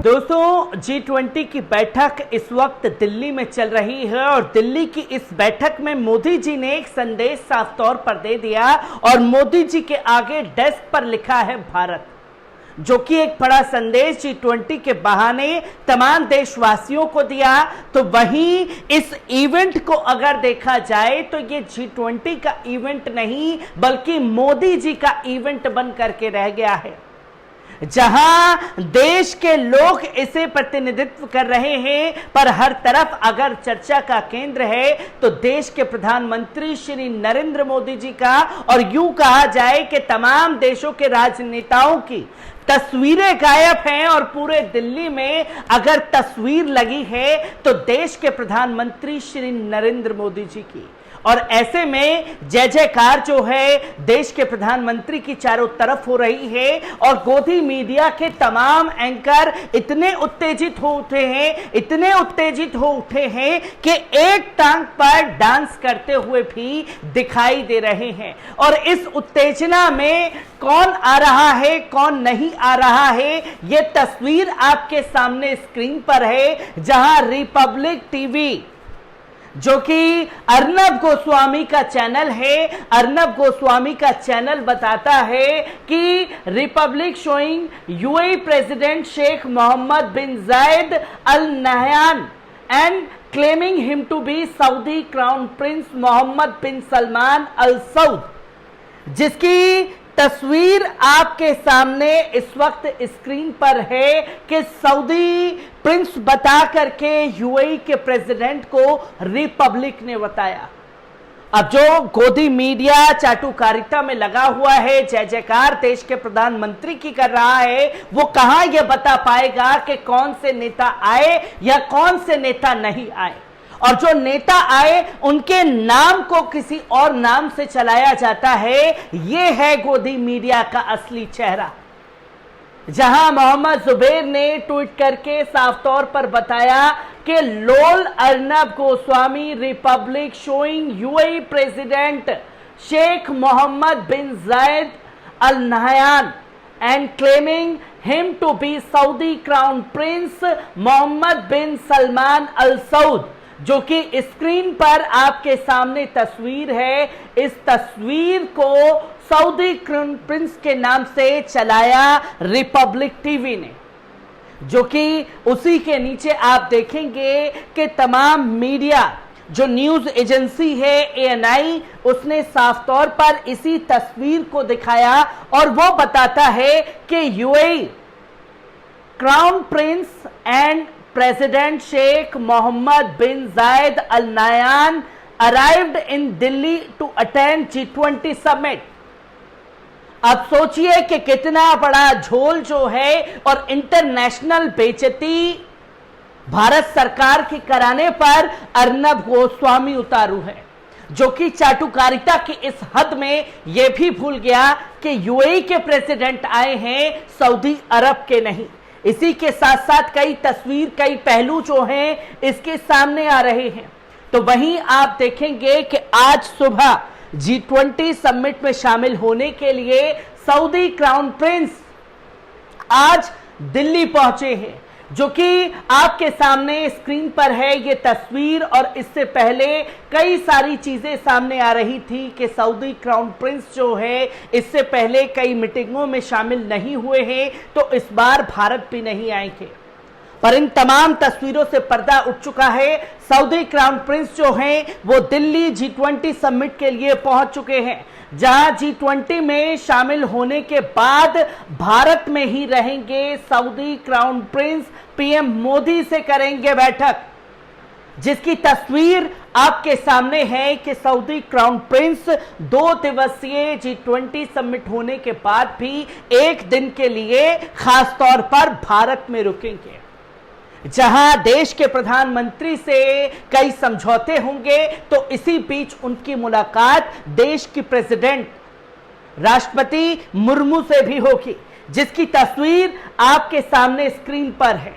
दोस्तों G20 की बैठक इस वक्त दिल्ली में चल रही है और दिल्ली की इस बैठक में मोदी जी ने एक संदेश साफ तौर पर दे दिया और मोदी जी के आगे डेस्क पर लिखा है भारत, जो कि एक बड़ा संदेश G20 के बहाने तमाम देशवासियों को दिया। तो वहीं इस इवेंट को अगर देखा जाए तो ये G20 का इवेंट नहीं बल्कि मोदी जी का इवेंट बन करके रह गया है, जहां देश के लोग इसे प्रतिनिधित्व कर रहे हैं। पर हर तरफ अगर चर्चा का केंद्र है तो देश के प्रधानमंत्री श्री नरेंद्र मोदी जी का, और यूं कहा जाए कि तमाम देशों के राजनेताओं की तस्वीरें गायब हैं और पूरे दिल्ली में अगर तस्वीर लगी है तो देश के प्रधानमंत्री श्री नरेंद्र मोदी जी की। और ऐसे में जय जयकार जो है देश के प्रधानमंत्री की चारों तरफ हो रही है और गोदी मीडिया के तमाम एंकर इतने उत्तेजित हो उठे हैं कि एक टांग पर डांस करते हुए भी दिखाई दे रहे हैं। और इस उत्तेजना में कौन आ रहा है कौन नहीं आ रहा है, यह तस्वीर आपके सामने स्क्रीन पर है, जहां रिपब्लिक टीवी, जो कि अर्नब गोस्वामी का चैनल है, अर्नब गोस्वामी का चैनल बताता है कि Republic showing UAE president Sheikh Mohammed bin Zayed Al Nahyan and claiming him to be Saudi crown prince Mohammed bin Salman Al Saud, जिसकी तस्वीर आपके सामने इस वक्त स्क्रीन पर है कि सऊदी प्रिंस बता करके यूएई के प्रेसिडेंट को रिपब्लिक ने बताया। अब जो गोदी मीडिया चाटुकारिता में लगा हुआ है, जय जयकार देश के प्रधानमंत्री की कर रहा है, वो कहां यह बता पाएगा कि कौन से नेता आए या कौन से नेता नहीं आए। और जो नेता आए उनके नाम को किसी और नाम से चलाया जाता है। यह है गोदी मीडिया का असली चेहरा, जहां मोहम्मद जुबैर ने ट्वीट करके साफ तौर पर बताया कि lol Arnab Goswami Republic showing UAE president Sheikh Mohammed bin Zayed Al Nahyan and claiming him to be Saudi crown prince Mohammed bin Salman Al Saud, जो कि स्क्रीन पर आपके सामने तस्वीर है। इस तस्वीर को सऊदी क्राउन प्रिंस के नाम से चलाया रिपब्लिक टीवी ने, जो कि उसी के नीचे आप देखेंगे कि तमाम मीडिया, जो न्यूज एजेंसी है ANI, उसने साफ तौर पर इसी तस्वीर को दिखाया और वो बताता है कि UAE crown Prince and President Sheikh Mohammed bin Zayed Al Nahyan arrived in Delhi to attend G20 summit। अब सोचिए कि कितना बड़ा झोल जो है और इंटरनेशनल बेइज्जती भारत सरकार की कराने पर अर्नब गोस्वामी उतारू है, जो कि चाटुकारिता की इस हद में यह भी भूल गया कि यूएई के प्रेसिडेंट आए हैं, सऊदी अरब के नहीं। इसी के साथ साथ कई तस्वीर, कई पहलू जो हैं इसके सामने आ रहे हैं। तो वहीं आप देखेंगे कि आज सुबह G20 समिट में शामिल होने के लिए सऊदी क्राउन प्रिंस आज दिल्ली पहुंचे हैं, जो कि आपके सामने स्क्रीन पर है ये तस्वीर। और इससे पहले कई सारी चीजें सामने आ रही थी कि सऊदी क्राउन प्रिंस जो है इससे पहले कई मीटिंगों में शामिल नहीं हुए हैं, तो इस बार भारत भी नहीं आएंगे। पर इन तमाम तस्वीरों से पर्दा उठ चुका है। सऊदी क्राउन प्रिंस जो हैं वो दिल्ली G20 समिट के लिए पहुंच चुके हैं, जहां G20 में शामिल होने के बाद भारत में ही रहेंगे। Saudi crown Prince PM Modi से करेंगे बैठक, जिसकी तस्वीर आपके सामने है कि सऊदी क्राउन प्रिंस 2 दिवसीय G20 समिट होने के बाद भी एक दिन के लिए खास तौर पर भारत में रुकेंगे, जहां देश के प्रधानमंत्री से कई समझौते होंगे। तो इसी बीच उनकी मुलाकात देश की प्रेसिडेंट राष्ट्रपति मुर्मू से भी होगी, जिसकी तस्वीर आपके सामने स्क्रीन पर है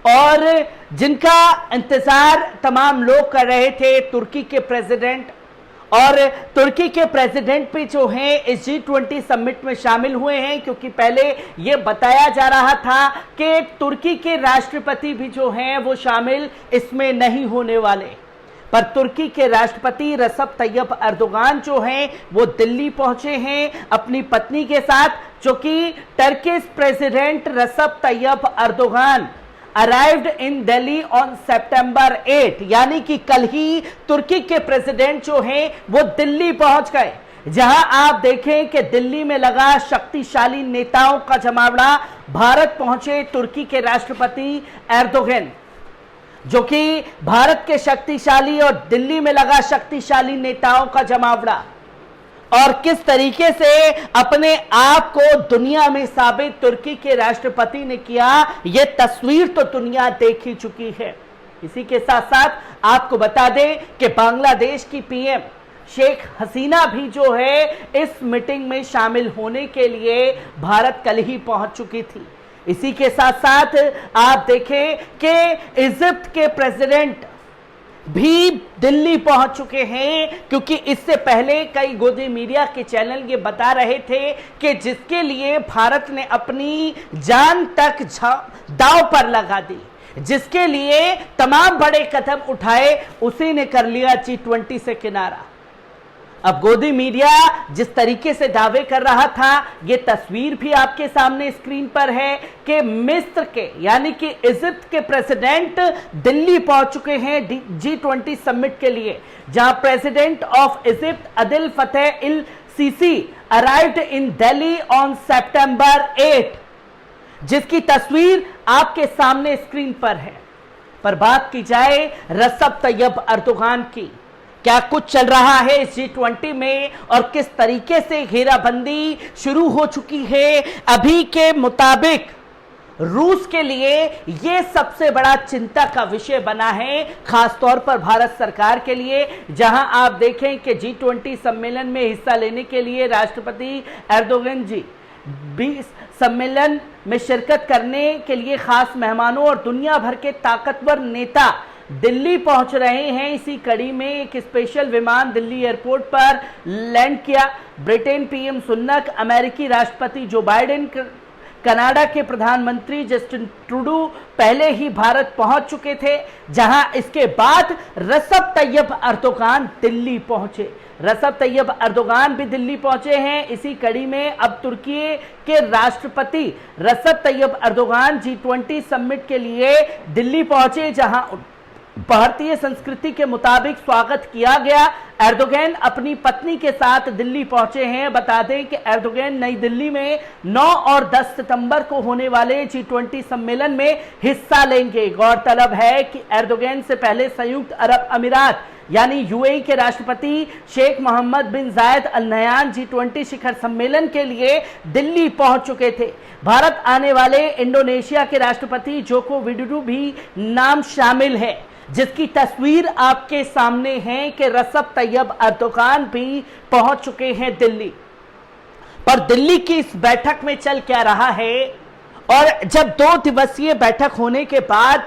और जिनका इंतजार तमाम लोग कर रहे थे। तुर्की के प्रेसिडेंट और तुर्की के प्रेसिडेंट भी जो हैं इस G20 समिट में शामिल हुए हैं, क्योंकि पहले यह बताया जा रहा था कि तुर्की के राष्ट्रपति भी जो हैं वो शामिल इसमें नहीं होने वाले। पर तुर्की के राष्ट्रपति रसप तैयब अर्दोगान जो हैं वो दिल्ली पहुंचे हैं अपनी पत्नी के साथ, जो कि Turkish president Recep Tayyip Erdogan arrived in Delhi on September 8, यानी कि कल ही तुर्की के प्रेसिडेंट जो हैं वो दिल्ली पहुंच गए, जहां आप देखें कि दिल्ली में लगा शक्तिशाली नेताओं का जमावड़ा। भारत पहुंचे तुर्की के राष्ट्रपति एर्दोगन, जो कि भारत के शक्तिशाली और दिल्ली में लगा शक्तिशाली नेताओं का जमावड़ा, और किस तरीके से अपने आप को दुनिया में साबित तुर्की के राष्ट्रपति ने किया, यह तस्वीर तो दुनिया देख ही चुकी है। इसी के साथ साथ आपको बता दें कि बांग्लादेश की पीएम शेख हसीना भी जो है इस मीटिंग में शामिल होने के लिए भारत कल ही पहुंच चुकी थी। इसी के साथ साथ आप देखें कि इजिप्ट के प्रेसिडेंट भी दिल्ली पहुंच चुके हैं, क्योंकि इससे पहले कई गोदी मीडिया के चैनल ये बता रहे थे कि जिसके लिए भारत ने अपनी जान तक दांव पर लगा दी, जिसके लिए तमाम बड़े कदम उठाए, उसी ने कर लिया G20 से किनारा। अब गोदी मीडिया जिस तरीके से दावे कर रहा था, यह तस्वीर भी आपके सामने स्क्रीन पर है कि मिस्र के यानी कि इजिप्ट के प्रेसिडेंट दिल्ली पहुंच चुके हैं G20 समिट के लिए, जहां president of Egypt Abdel Fattah al Sisi arrived in Delhi on September 8, जिसकी तस्वीर आपके सामने स्क्रीन पर है। पर बात की जाए रसप तैयब अर्दोगान की, क्या कुछ चल रहा है इस G20 में और किस तरीके से घेराबंदी शुरू हो चुकी है। अभी के मुताबिक रूस के लिए यह सबसे बड़ा चिंता का विषय बना है, खासतौर पर भारत सरकार के लिए, जहां आप देखें कि G20 सम्मेलन में हिस्सा लेने के लिए राष्ट्रपति एर्दोगन जी भी सम्मेलन में शिरकत करने के लिए खास मेहमानों और दुनिया भर के ताकतवर नेता दिल्ली पहुंच रहे हैं। इसी कड़ी में एक स्पेशल विमान दिल्ली एयरपोर्ट पर लैंड किया। ब्रिटेन पीएम सुनक, अमेरिकी राष्ट्रपति जो बाइडेन, कनाडा के प्रधानमंत्री जस्टिन ट्रूडो पहले ही भारत पहुंच चुके थे, जहां इसके बाद रसप तैयब अर्दोगान दिल्ली पहुंचे। रसप तैयब अर्दोगान भी दिल्ली पहुंचे हैं। इसी कड़ी में अब तुर्की के राष्ट्रपति रसप तैयब अर्दोगान G20 समिट के लिए दिल्ली पहुंचे, जहां भारतीय संस्कृति के मुताबिक स्वागत किया गया। एर्दोगन अपनी पत्नी के साथ दिल्ली पहुंचे हैं। बता दें कि एर्दोगन नई दिल्ली में 9 और 10 सितंबर को होने वाले G20 सम्मेलन में हिस्सा लेंगे। गौरतलब है कि एर्दोगन से पहले संयुक्त अरब अमीरात यानी UAE के राष्ट्रपति Sheikh Mohammed bin Zayed Al Nahyan G20 शिखर सम्मेलन के लिए दिल्ली पहुंच चुके थे। भारत आने वाले इंडोनेशिया के राष्ट्रपति जोको विडोडो भी नाम शामिल है, जिसकी तस्वीर आपके सामने है कि रसप तैयब अर्दोगान भी पहुंच चुके हैं दिल्ली। पर दिल्ली की इस बैठक में चल क्या रहा है, और जब 2 दिवसीय बैठक होने के बाद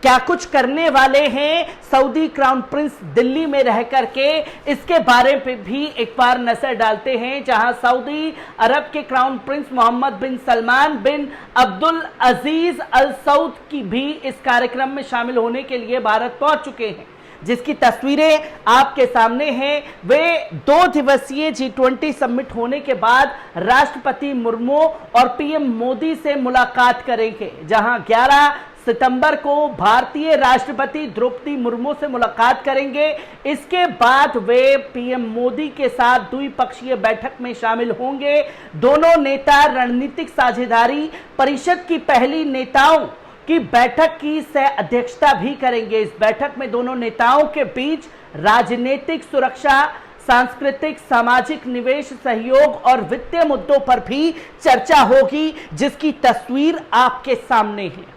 क्या कुछ करने वाले हैं सऊदी क्राउन प्रिंस दिल्ली में रह करके, इसके बारे में भी एक बार नजर डालते हैं। जहां सऊदी अरब के crown prince Mohammed bin Salman बिन अब्दुल अजीज अल सऊद की भी इस कार्यक्रम में शामिल होने के लिए भारत पहुंच चुके हैं, जिसकी तस्वीरें आपके सामने हैं। वे 2 दिवसीय G20 समिट होने के बाद राष्ट्रपति मुर्मू और पीएम मोदी से मुलाकात करेंगे, जहां 11 सितंबर को भारतीय राष्ट्रपति द्रौपदी मुर्मू से मुलाकात करेंगे। इसके बाद वे पीएम मोदी के साथ द्विपक्षीय बैठक में शामिल होंगे। दोनों नेता रणनीतिक साझेदारी परिषद की पहली नेताओं की बैठक की सह अध्यक्षता भी करेंगे। इस बैठक में दोनों नेताओं के बीच राजनीतिक सुरक्षा, सांस्कृतिक, सामाजिक, निवेश, सहयोग और वित्तीय मुद्दों पर भी चर्चा होगी, जिसकी तस्वीर आपके सामने है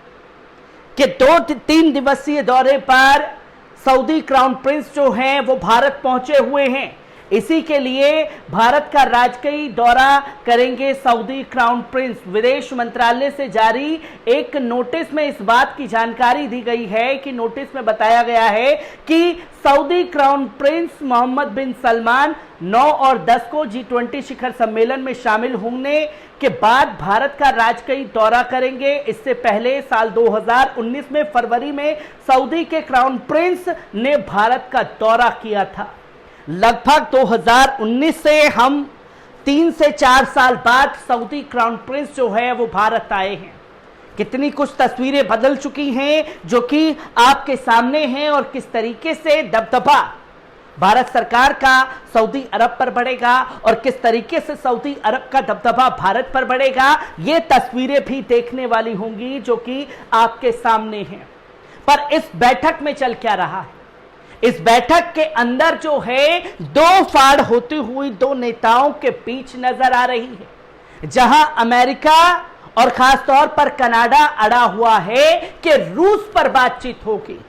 कि 2-3 दिवसीय दौरे पर सऊदी क्राउन प्रिंस जो हैं वो भारत पहुंचे हुए हैं। इसी के लिए भारत का राजकीय दौरा करेंगे सऊदी क्राउन प्रिंस। विदेश मंत्रालय से जारी एक नोटिस में इस बात की जानकारी दी गई है कि नोटिस में बताया गया है कि Saudi crown prince Mohammed bin Salman 9 और 10 को G20 शिखर सम्मेलन में शामिल होने के बाद भारत का राजकीय दौरा करेंगे। इससे पहले साल 2019 में फरवरी में सऊदी के क्राउन प्रिंस ने भारत का दौरा किया था। लगभग 2019 से हम 3 से 4 साल बाद सऊदी क्राउन प्रिंस जो है वो भारत आए हैं। कितनी कुछ तस्वीरें बदल चुकी हैं जो कि आपके सामने हैं, और किस तरीके से दबदबा भारत सरकार का सऊदी अरब पर बढ़ेगा और किस तरीके से सऊदी अरब का दबदबा भारत पर बढ़ेगा, ये तस्वीरें भी देखने वाली होंगी जो कि आपके सामने हैं। पर इस बैठक में चल क्या रहा है? इस बैठक के अंदर जो है दो फाड़ होती हुई दो नेताओं के बीच नजर आ रही है, जहां अमेरिका और खासतौर पर कनाडा अड़ा हुआ है कि रूस पर बातचीत होगी,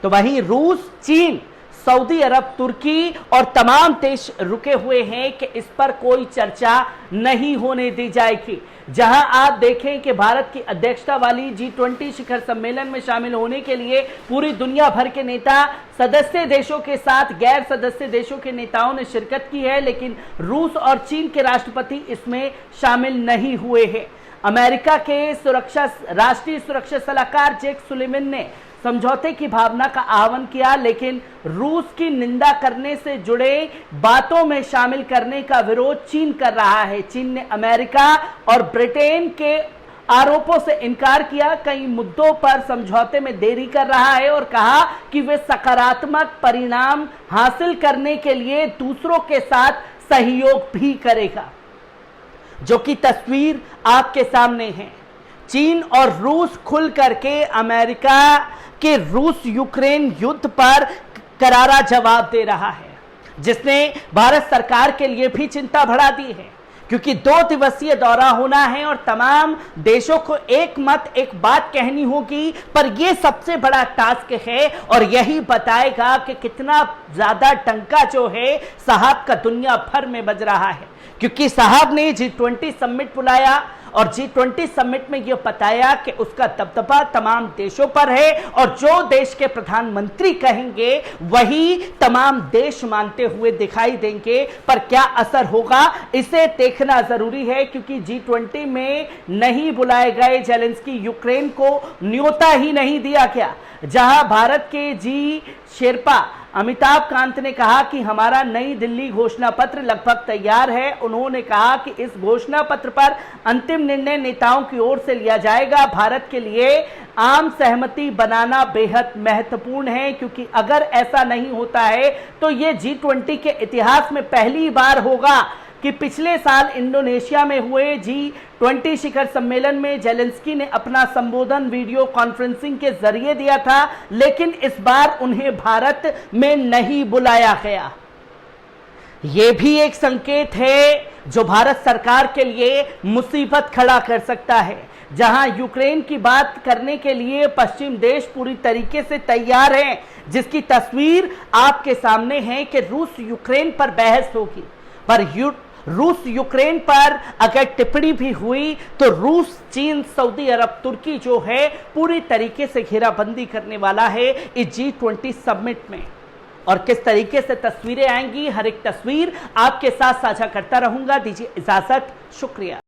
तो वहीं रूस, चीन, सऊदी अरब, तुर्की और तमाम देश रुके हुए हैं कि इस पर कोई चर्चा नहीं होने दी जाएगी। जहां आप देखें कि भारत की अध्यक्षता वाली G20 शिखर सम्मेलन में शामिल होने के लिए पूरी दुनिया भर के नेता, सदस्य देशों के साथ गैर सदस्य देशों के नेताओं ने शिरकत की है, लेकिन रूस और चीन के राष्ट्रपति इसमें शामिल नहीं हुए हैं। अमेरिका के राष्ट्रीय सुरक्षा सलाहकार जेक सुलिवन ने समझौते की भावना का आह्वान किया, लेकिन रूस की निंदा करने से जुड़े बातों में शामिल करने का विरोध चीन कर रहा है। चीन ने अमेरिका और ब्रिटेन के आरोपों से इनकार किया, कई मुद्दों पर समझौते में देरी कर रहा है और कहा कि वे सकारात्मक परिणाम हासिल करने के लिए दूसरों के साथ सहयोग भी करेगा, जो कि तस्वीर आपके सामने है। चीन और रूस खुल करके अमेरिका के रूस यूक्रेन युद्ध पर करारा जवाब दे रहा है, जिसने भारत सरकार के लिए भी चिंता बढ़ा दी है, क्योंकि 2 दिवसीय दौरा होना है और तमाम देशों को एक मत एक बात कहनी होगी। पर यह सबसे बड़ा टास्क है और यही बताएगा कि कितना ज्यादा डंका जो है साहब का दुनिया भर में बज रहा है, क्योंकि साहब ने G20 समिट बुलाया और G20 समिट में यह बताया कि उसका दबदबा तमाम देशों पर है और जो देश के प्रधानमंत्री कहेंगे वही तमाम देश मानते हुए दिखाई देंगे। पर क्या असर होगा इसे देखना जरूरी है, क्योंकि G20 में नहीं बुलाए गए जेलेंस्की, यूक्रेन को न्योता ही नहीं दिया गया। जहां भारत के जी शेरपा अमिताभ कांत ने कहा कि हमारा नई दिल्ली घोषणा पत्र लगभग तैयार है। उन्होंने कहा कि इस घोषणा पत्र पर अंतिम निर्णय नेताओं की ओर से लिया जाएगा। भारत के लिए आम सहमति बनाना बेहद महत्वपूर्ण है, क्योंकि अगर ऐसा नहीं होता है तो यह G20 के इतिहास में पहली बार होगा कि पिछले साल इंडोनेशिया में हुए G20 शिखर सम्मेलन में जेलेंस्की ने अपना संबोधन वीडियो कॉन्फ्रेंसिंग के जरिए दिया था, लेकिन इस बार उन्हें भारत में नहीं बुलाया गया। यह भी एक संकेत है जो भारत सरकार के लिए मुसीबत खड़ा कर सकता है। जहां यूक्रेन की बात करने के लिए पश्चिम देश पूरी तरीके से तैयार हैं, जिसकी तस्वीर आपके सामने है कि रूस यूक्रेन पर बहस होगी, पर रूस यूक्रेन पर अगर टिप्पणी भी हुई तो रूस, चीन, सऊदी अरब, तुर्की जो है पूरी तरीके से घेराबंदी करने वाला है इस G20 समिट में। और किस तरीके से तस्वीरें आएंगी, हर एक तस्वीर आपके साथ साझा करता रहूंगा। दीजिए इजाजत, शुक्रिया।